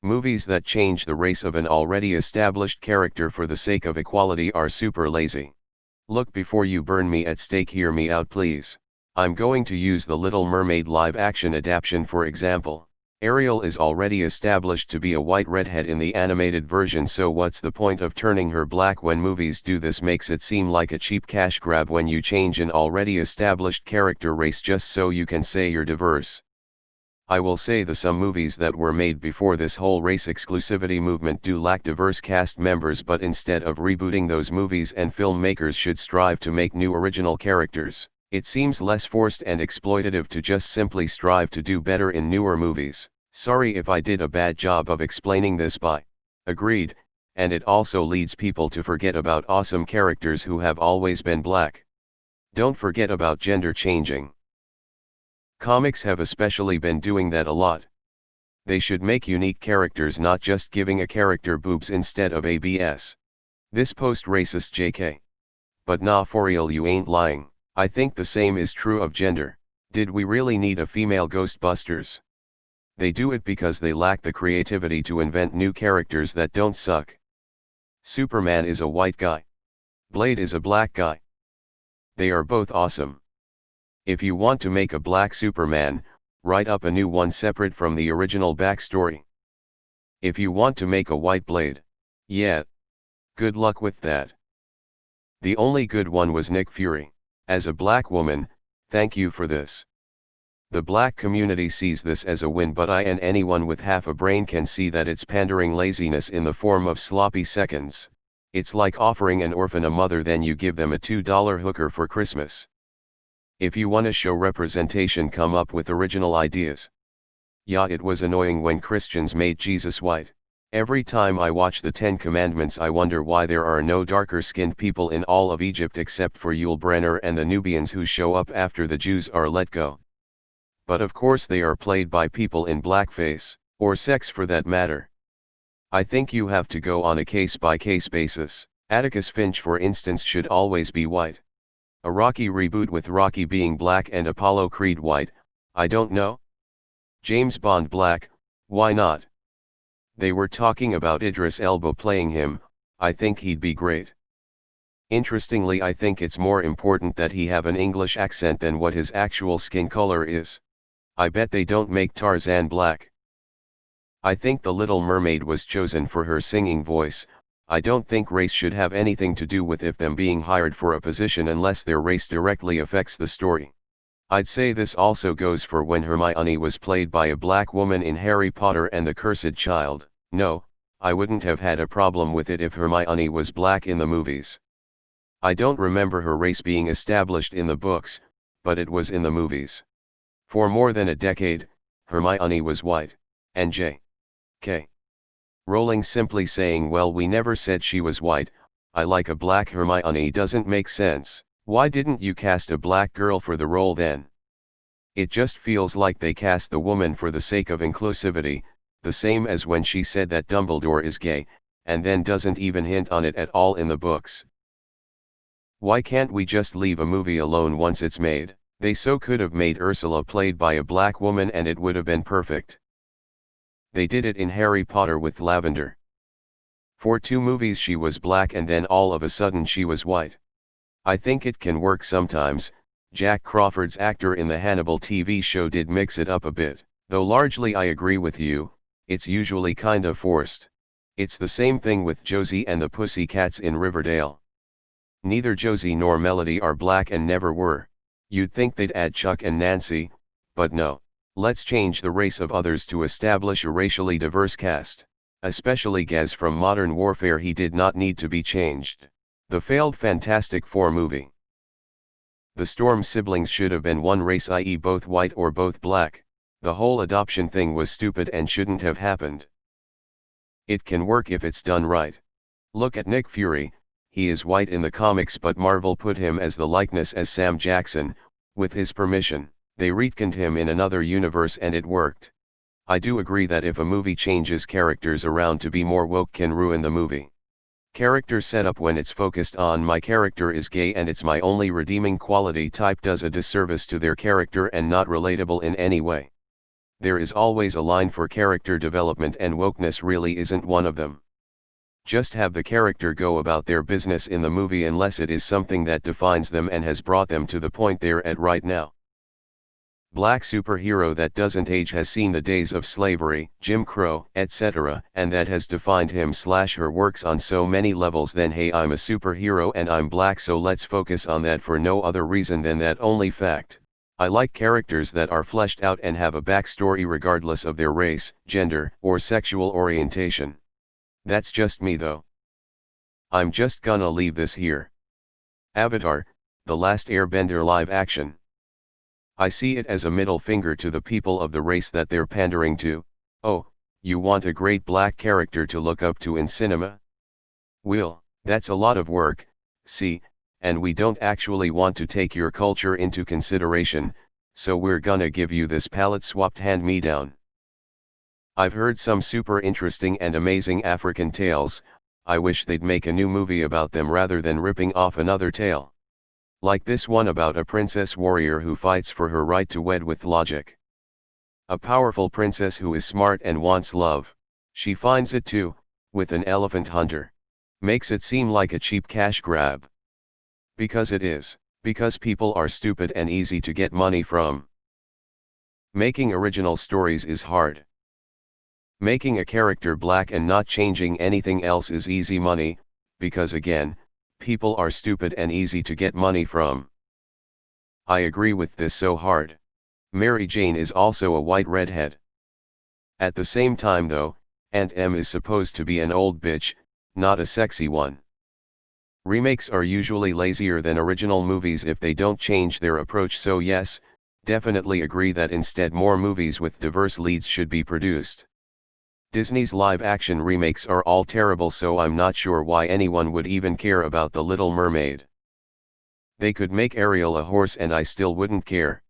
Movies that change the race of an already established character for the sake of equality are super lazy. Look before you burn me at stake, hear me out please. I'm going to use the Little Mermaid live-action adaptation for example. Ariel is already established to be a white redhead in the animated version, so what's the point of turning her black? When movies do this, makes it seem like a cheap cash grab when you change an already established character race just so you can say you're diverse. I will say some movies that were made before this whole race exclusivity movement do lack diverse cast members, but instead of rebooting those movies, and filmmakers should strive to make new original characters. It seems less forced and exploitative to just simply strive to do better in newer movies. Sorry if I did a bad job of explaining this, but agreed, and it also leads people to forget about awesome characters who have always been black. Don't forget about gender changing. Comics have especially been doing that a lot. They should make unique characters, not just giving a character boobs instead of ABS. This post-racist JK. But nah, for real, you ain't lying. I think the same is true of gender. Did we really need a female Ghostbusters? They do it because they lack the creativity to invent new characters that don't suck. Superman is a white guy. Blade is a black guy. They are both awesome. If you want to make a black Superman, write up a new one separate from the original backstory. If you want to make a white Blade, yeah, good luck with that. The only good one was Nick Fury. As a black woman, thank you for this. The black community sees this as a win, but I and anyone with half a brain can see that it's pandering laziness in the form of sloppy seconds. It's like offering an orphan a mother, then you give them a $2 hooker for Christmas. If you want to show representation, come up with original ideas. Yeah, it was annoying when Christians made Jesus white. Every time I watch the Ten Commandments, I wonder why there are no darker-skinned people in all of Egypt except for Yul Brynner and the Nubians who show up after the Jews are let go. But of course they are played by people in blackface, or sex for that matter. I think you have to go on a case-by-case basis. Atticus Finch, for instance, should always be white. A Rocky reboot with Rocky being black and Apollo Creed white, I don't know. James Bond black, why not? They were talking about Idris Elba playing him, I think he'd be great. Interestingly, I think it's more important that he have an English accent than what his actual skin color is. I bet they don't make Tarzan black. I think The Little Mermaid was chosen for her singing voice. I don't think race should have anything to do with them being hired for a position unless their race directly affects the story. I'd say this also goes for when Hermione was played by a black woman in Harry Potter and the Cursed Child. No, I wouldn't have had a problem with it if Hermione was black in the movies. I don't remember her race being established in the books, but it was in the movies. For more than a decade, Hermione was white, and J.K. Rowling simply saying, well, we never said she was white, I like a black Hermione, doesn't make sense. Why didn't you cast a black girl for the role then? It just feels like they cast the woman for the sake of inclusivity, the same as when she said that Dumbledore is gay, and then doesn't even hint on it at all in the books. Why can't we just leave a movie alone once it's made? They could have made Ursula played by a black woman and it would have been perfect. They did it in Harry Potter with Lavender. For 2 movies she was black and then all of a sudden she was white. I think it can work sometimes. Jack Crawford's actor in the Hannibal TV show did mix it up a bit, though largely I agree with you, it's usually kind of forced. It's the same thing with Josie and the Pussycats in Riverdale. Neither Josie nor Melody are black and never were. You'd think they'd add Chuck and Nancy, but no. Let's change the race of others to establish a racially diverse cast. Especially Gaz from Modern Warfare, he did not need to be changed. The failed Fantastic Four movie. The Storm siblings should have been one race, i.e. both white or both black. The whole adoption thing was stupid and shouldn't have happened. It can work if it's done right. Look at Nick Fury, he is white in the comics but Marvel put him as the likeness as Sam Jackson, with his permission. They retconned him in another universe and it worked. I do agree that if a movie changes characters around to be more woke can ruin the movie. Character setup when it's focused on my character is gay and it's my only redeeming quality type does a disservice to their character and not relatable in any way. There is always a line for character development, and wokeness really isn't one of them. Just have the character go about their business in the movie unless it is something that defines them and has brought them to the point they're at right now. Black superhero that doesn't age has seen the days of slavery, Jim Crow, etc., and that has defined him/her works on so many levels. Then hey, I'm a superhero and I'm black, so let's focus on that for no other reason than that only fact. I like characters that are fleshed out and have a backstory regardless of their race, gender, or sexual orientation. That's just me though. I'm just gonna leave this here. Avatar, The Last Airbender live action. I see it as a middle finger to the people of the race that they're pandering to. Oh, you want a great black character to look up to in cinema? Well, that's a lot of work, see, and we don't actually want to take your culture into consideration, so we're gonna give you this palette-swapped hand-me-down. I've heard some super interesting and amazing African tales. I wish they'd make a new movie about them rather than ripping off another tale. Like this one about a princess warrior who fights for her right to wed with logic. A powerful princess who is smart and wants love. She finds it too, with an elephant hunter. Makes it seem like a cheap cash grab. Because it is, because people are stupid and easy to get money from. Making original stories is hard. Making a character black and not changing anything else is easy money, because again, people are stupid and easy to get money from. I agree with this so hard. Mary Jane is also a white redhead. At the same time though, Aunt Em is supposed to be an old bitch, not a sexy one. Remakes are usually lazier than original movies if they don't change their approach, so yes, definitely agree that instead more movies with diverse leads should be produced. Disney's live-action remakes are all terrible, so I'm not sure why anyone would even care about The Little Mermaid. They could make Ariel a horse and I still wouldn't care.